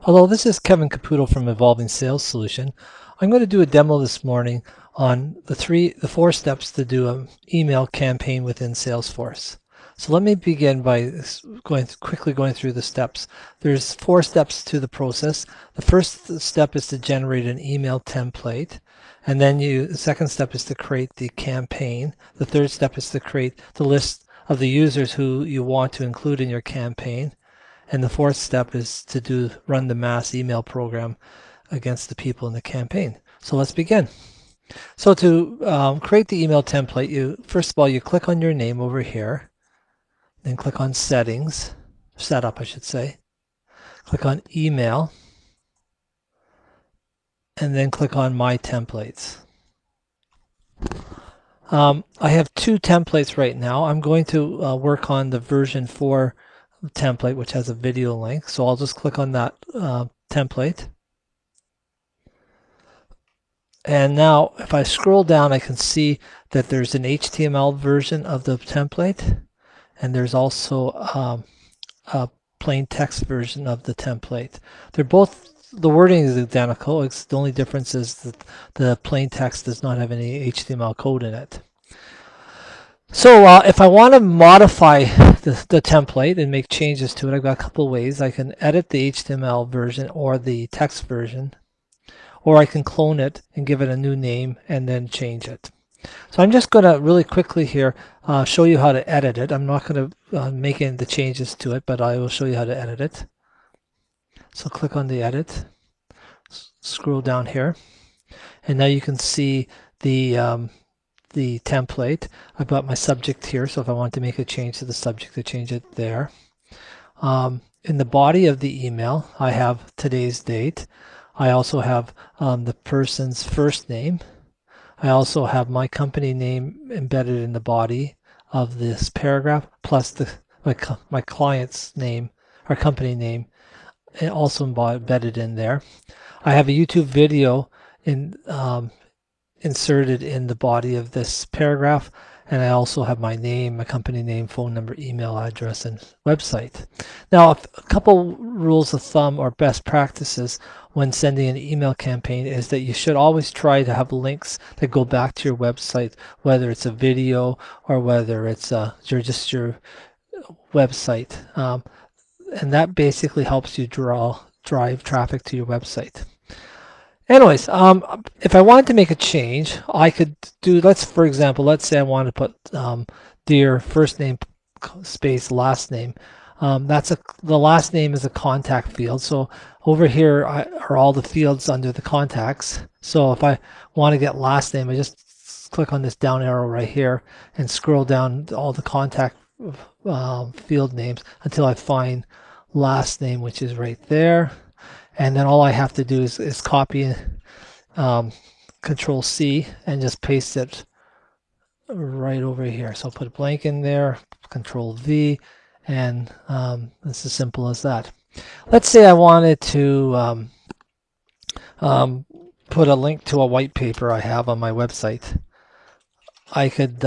Hello, this is Kevin Caputo from Evolving Sales Solution. I'm going to do a demo this morning on the four steps to do an email campaign within Salesforce. So let me begin by quickly going through the steps. There's four steps to the process. The first step is to generate an email template. And then the second step is to create the campaign. The third step is to create the list of the users who you want to include in your campaign. And the fourth step is to run the mass email program against the people in the campaign. So let's begin. So to create the email template, first of all, you click on your name over here, then click on settings, setup I should say, click on email, and then click on my templates. I have two templates right now. I'm going to work on the version 4 template, which has a video link. So I'll just click on that template. And now if I scroll down, I can see that there's an HTML version of the template, and there's also a plain text version of the template. The wording is identical. The only difference is that the plain text does not have any HTML code in it. So if I want to modify the template and make changes to it, I've got a couple of ways. I can edit the HTML version or the text version, or I can clone it and give it a new name and then change it. So I'm just going to really quickly here show you how to edit it. I'm not going to make any of the changes to it, but I will show you how to edit it. So click on the edit, scroll down here, and now you can see the template. I've got my subject here, so if I want to make a change to the subject, I change it there. In the body of the email, I have today's date. I also have the person's first name. I also have my company name embedded in the body of this paragraph, plus my client's name or company name also embedded in there. I have a YouTube video inserted in the body of this paragraph, and I also have my name, my company name, phone number, email address, and website. Now, a couple rules of thumb or best practices when sending an email campaign is that you should always try to have links that go back to your website, whether it's a video or whether it's just your website, and that basically helps you drive traffic to your website. Anyways, if I wanted to make a change, I could do, for example, let's say I want to put dear first name space last name. The last name is a contact field. So over here are all the fields under the contacts. So if I want to get last name, I just click on this down arrow right here and scroll down all the contact field names until I find last name, which is right there. And then all I have to do is copy Control C and just paste it right over here. So I'll put a blank in there, Control V, and it's as simple as that. Let's say I wanted to put a link to a white paper I have on my website. I could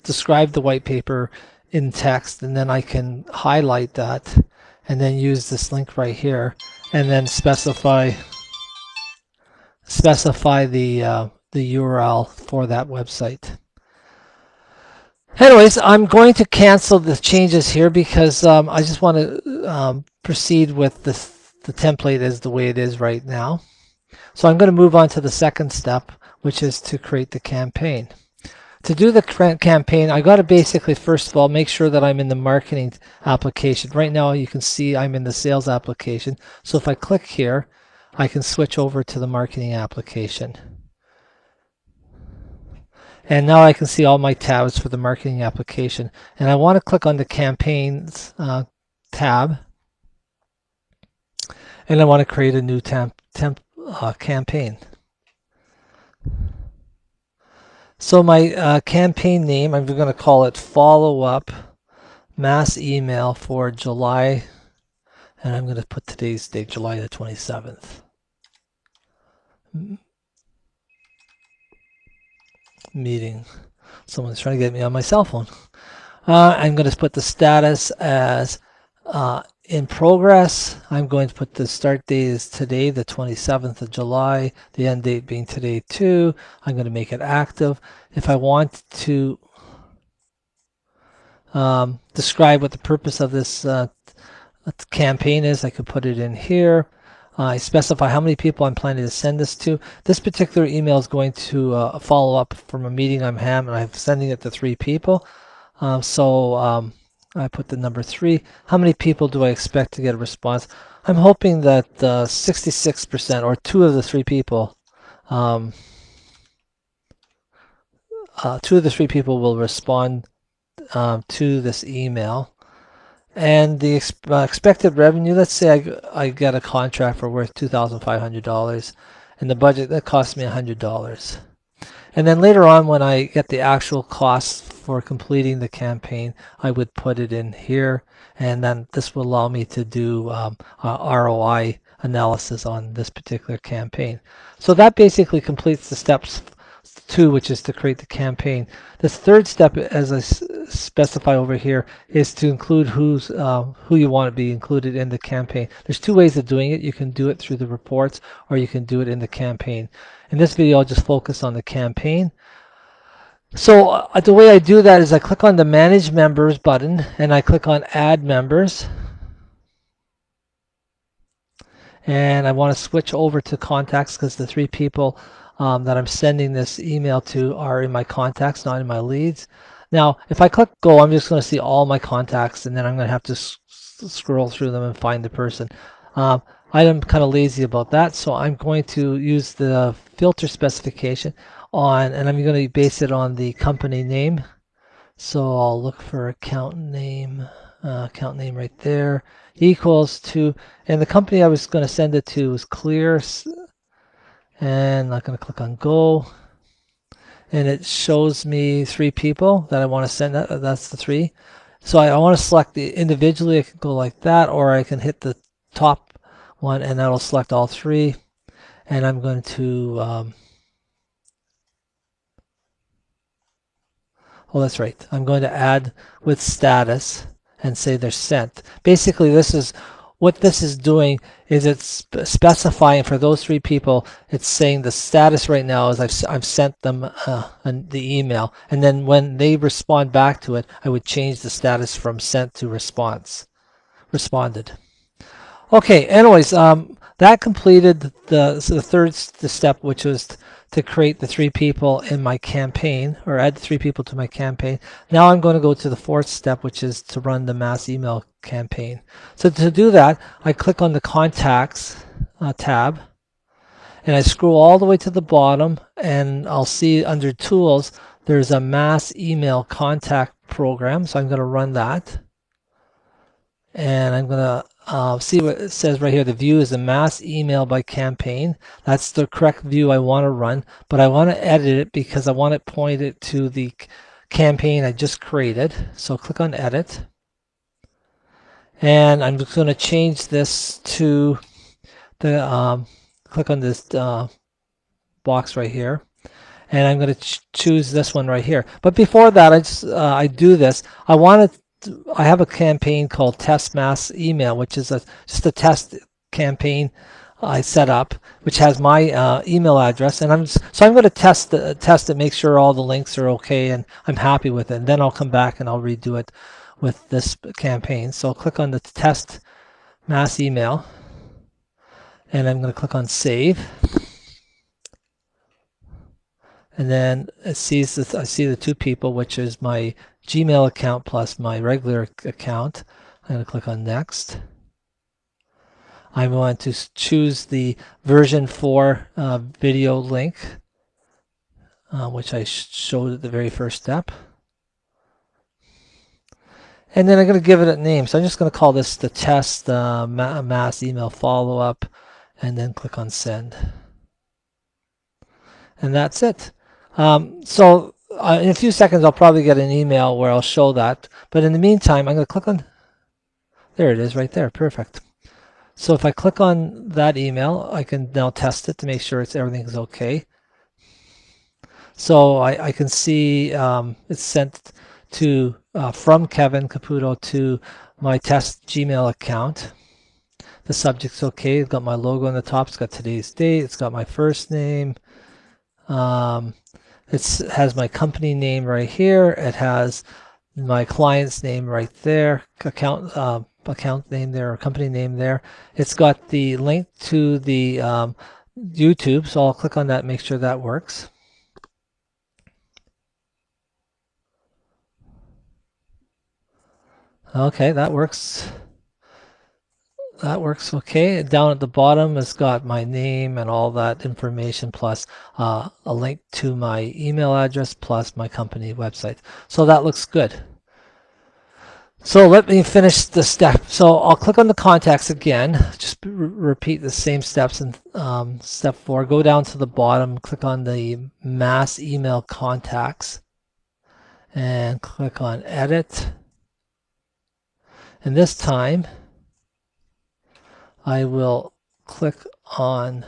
describe the white paper in text, and then I can highlight that and then use this link right here and then specify the URL for that website. Anyways, I'm going to cancel the changes here because I just want to proceed with the template as the way it is right now. So I'm going to move on to the second step, which is to create the campaign. To do the campaign, I got to basically, first of all, make sure that I'm in the marketing application. Right now, you can see I'm in the sales application. So if I click here, I can switch over to the marketing application. And now I can see all my tabs for the marketing application. And I want to click on the campaigns tab. And I want to create a new campaign. So my campaign name, I'm going to call it Follow-Up Mass Email for July, and I'm going to put today's date, July the 27th. Meeting. Someone's trying to get me on my cell phone. I'm going to put the status as in progress, I'm going to put the start date is today, the 27th of July, the end date being today too. I'm going to make it active. If I want to describe what the purpose of this campaign is, I could put it in here. I specify how many people I'm planning to send this to. This particular email is going to follow up from a meeting I'm having, and I'm sending it to 3 people. I put the number 3. How many people do I expect to get a response? I'm hoping that 66% or 2 of the 3 people, 2 of the 3 people will respond to this email. And the expected revenue, let's say I get a contract for worth $2,500, and the budget that cost me $100. And then later on, when I get the actual costs for completing the campaign, I would put it in here, and then this will allow me to do ROI analysis on this particular campaign. So that basically completes the steps 2, which is to create the campaign. This third step, as I specify over here, is to include who you want to be included in the campaign. There's 2 ways of doing it. You can do it through the reports, or you can do it in the campaign. In this video, I'll just focus on the campaign. So the way I do that is I click on the Manage Members button, and I click on Add Members. And I want to switch over to contacts because the 3 people that I'm sending this email to are in my contacts, not in my leads. Now, if I click Go, I'm just going to see all my contacts, and then I'm going to have to scroll through them and find the person. I am kind of lazy about that, so I'm going to use the filter specification and I'm going to base it on the company name. So I'll look for account name right there, equals to, and the company I was going to send it to was Clear, and I'm going to click on Go, and it shows me 3 people that I want to send. That's the 3. So I want to select the individually. I can go like that, or I can hit the top one, and that'll select all 3. And I'm going to oh, that's right. I'm going to add with status and say they're sent. Basically, what this is doing is it's specifying for those 3 people. It's saying the status right now is I've sent them the email, and then when they respond back to it, I would change the status from sent to responded. Okay. Anyways, that completed the third step, which was to create the 3 people in my campaign, or add 3 people to my campaign. Now I'm going to go to the 4th step, which is to run the mass email campaign. So to do that, I click on the Contacts tab, and I scroll all the way to the bottom, and I'll see under Tools, there's a mass email contact program. So I'm going to run that. And I'm going to see what it says right here. The view is a mass email by campaign. That's the correct view I want to run, but I want to edit it because I want it pointed to the campaign I just created. So click on Edit. And I'm just going to change this to the, click on this box right here. And I'm going to choose this one right here. But before that, I do this. I have a campaign called Test Mass Email, which is just a test campaign I set up, which has my email address, and I'm going to test it, make sure all the links are okay, and I'm happy with it. And then I'll come back and I'll redo it with this campaign. So I'll click on the Test Mass Email, and I'm going to click on Save. And then I see the 2 people, which is my Gmail account plus my regular account. I'm going to click on Next. I want to choose the version 4 video link, which I showed at the very first step. And then I'm going to give it a name. So I'm just going to call this the test mass email follow-up, and then click on Send. And that's it. So in a few seconds, I'll probably get an email where I'll show that. But in the meantime, I'm going to click on, there it is right there. Perfect. So if I click on that email, I can now test it to make sure everything's okay. So I can see it's sent to from Kevin Caputo to my test Gmail account. The subject's okay. It's got my logo on the top. It's got today's date. It's got my first name. It has my company name right here. It has my client's name right there. Account name there, or company name there. It's got the link to the YouTube, so I'll click on that, make sure that works. Okay, that works. That works okay. Down at the bottom, it's got my name and all that information, plus a link to my email address, plus my company website. So that looks good. So let me finish the step. So I'll click on the contacts again. Just repeat the same steps in step 4. Go down to the bottom, click on the mass email contacts, and click on edit. And this time, I will click on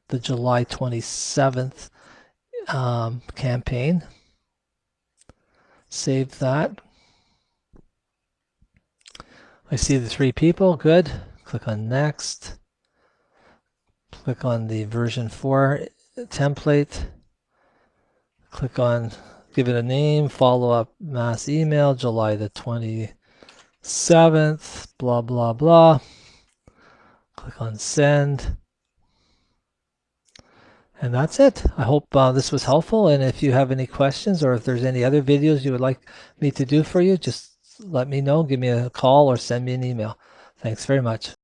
the July 27th campaign. Save that. I see the 3 people, good. Click on next. Click on the version 4 template. Click on, give it a name, follow up mass email, July the 27th, blah, blah, blah. Click on send. And that's it. I hope this was helpful. And if you have any questions, or if there's any other videos you would like me to do for you, just let me know. Give me a call or send me an email. Thanks very much.